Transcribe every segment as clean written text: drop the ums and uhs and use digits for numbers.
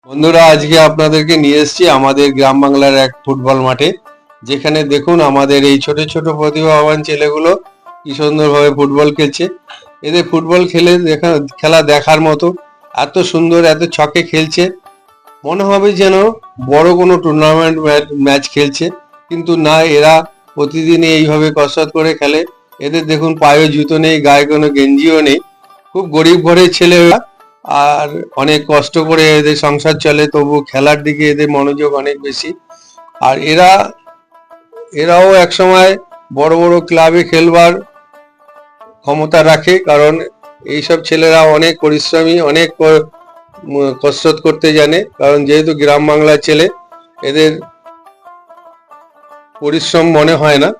বন্ধুরা, আজকে আপনাদেরকে নিয়ে এসেছি আমাদের গ্রাম বাংলার এক ফুটবল মাঠে, যেখানে দেখুন আমাদের এই ছোট ছোট প্রতিভাবান ছেলেগুলো কি সুন্দরভাবে ফুটবল খেলছে। এদের ফুটবল খেলা দেখার মতো। এত সুন্দর, এত ছকে খেলছে, মনে হবে যেন বড় কোনো টুর্নামেন্ট ম্যাচ খেলছে। কিন্তু না, এরা প্রতিদিনই এইভাবে কসরত করে খেলে। এদের দেখুন, পায়ে জুতো নেই, গায়ে কোনো গেঞ্জিও নেই। খুব গরিব ঘরের ছেলেরা, আর অনেক কষ্ট করে এদের সংসার চলে, তবু খেলার দিকে এদের মনোযোগ অনেক বেশি। আর এরাও একসময় বড় বড় ক্লাবে খেলবার ক্ষমতা রাখে, কারণ এইসব ছেলেরা অনেক পরিশ্রমী, অনেক কসরত করতে জানে। কারণ যেহেতু গ্রাম বাংলার ছেলে, এদের পরিশ্রম মনে হয় না।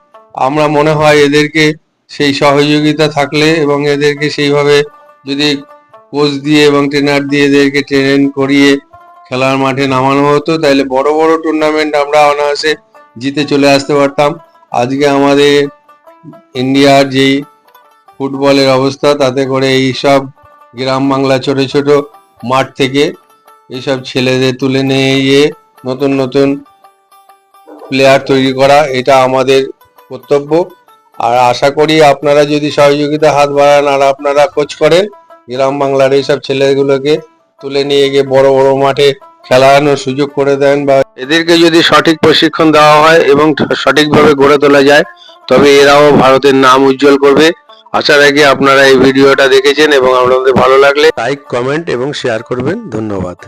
আমরা মনে হয় এদেরকে সেই সহযোগিতা থাকলে এবং এদেরকে সেইভাবে যদি কোচ দিয়ে এবং ট্রেনার দিয়ে এদেরকে ট্রেন করিয়ে খেলার মাঠে নামানো হতো, তাহলে বড় বড় টুর্নামেন্ট আমরা অনায়াসে জিতে চলে আসতে পারতাম। আজকে আমাদের ইন্ডিয়ার যেই ফুটবলের অবস্থা, তাতে করে এইসব গ্রাম বাংলা ছোট ছোট মাঠ থেকে এইসব ছেলেদের তুলে নিয়ে নতুন নতুন প্লেয়ার তৈরি করা, এটা আমাদের কর্তব্য। আর আশা করি আপনারা যদি সহযোগিতা হাত বাড়ান আর আপনারা কোচ করেন, গ্রাম বাংলার এইসব ছেলেগুলোকে তুলে নিয়ে গিয়ে বড় বড় মাঠে খেলানোর সুযোগ করে দেন, বা এদেরকে যদি সঠিক প্রশিক্ষণ দেওয়া হয় এবং সঠিকভাবে গড়ে তোলা যায়, তবে এরাও ভারতের নাম উজ্জ্বল করবে। আশা রাখি আপনারা এই ভিডিওটা দেখেছেন এবং আপনাদের ভালো লাগলে লাইক, কমেন্ট এবং শেয়ার করবেন। ধন্যবাদ।